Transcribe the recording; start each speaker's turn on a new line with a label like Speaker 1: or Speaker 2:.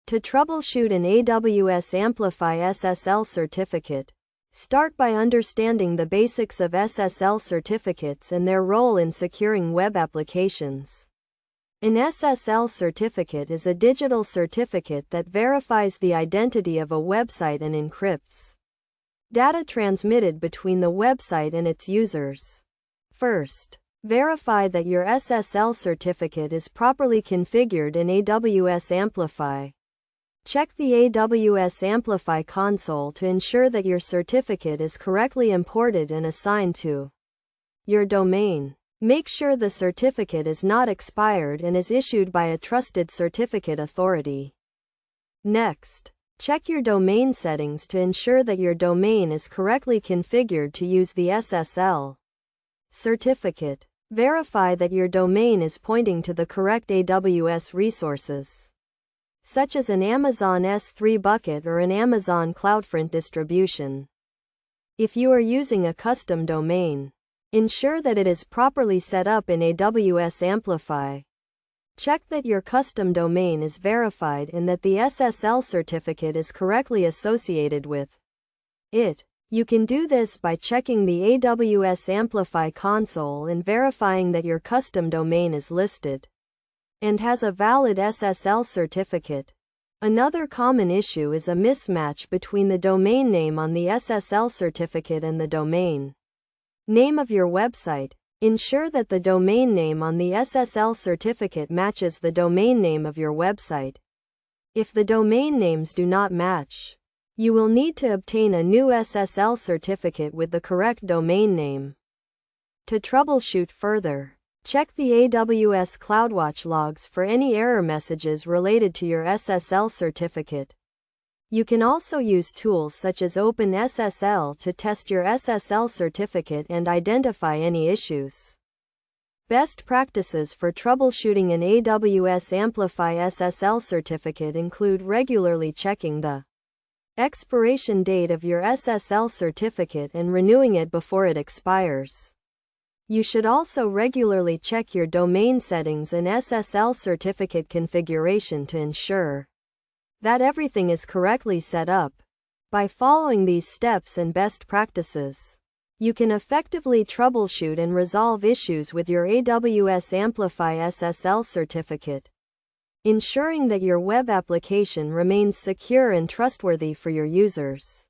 Speaker 1: To troubleshoot an AWS Amplify SSL certificate, start by understanding the basics of SSL certificates and their role in securing web applications. An SSL certificate is a digital certificate that verifies the identity of a website and encrypts data transmitted between the website and its users. First, verify that your SSL certificate is properly configured in AWS Amplify. Check the AWS Amplify console to ensure that your certificate is correctly imported and assigned to your domain. Make sure the certificate is not expired and is issued by a trusted certificate authority. Next, check your domain settings to ensure that your domain is correctly configured to use the SSL certificate. Verify that your domain is pointing to the correct AWS resources, such as an Amazon S3 bucket or an Amazon CloudFront distribution. If you are using a custom domain, ensure that it is properly set up in AWS Amplify. Check that your custom domain is verified and that the SSL certificate is correctly associated with it. You can do this by checking the AWS Amplify console and verifying that your custom domain is listed and has a valid SSL certificate. Another common issue is a mismatch between the domain name on the SSL certificate and the domain name of your website. Ensure that the domain name on the SSL certificate matches the domain name of your website. If the domain names do not match, you will need to obtain a new SSL certificate with the correct domain name. To troubleshoot further, check the AWS CloudWatch logs for any error messages related to your SSL certificate. You can also use tools such as OpenSSL to test your SSL certificate and identify any issues. Best practices for troubleshooting an AWS Amplify SSL certificate include regularly checking the expiration date of your SSL certificate and renewing it before it expires. You should also regularly check your domain settings and SSL certificate configuration to ensure that everything is correctly set up. By following these steps and best practices, you can effectively troubleshoot and resolve issues with your AWS Amplify SSL certificate, ensuring that your web application remains secure and trustworthy for your users.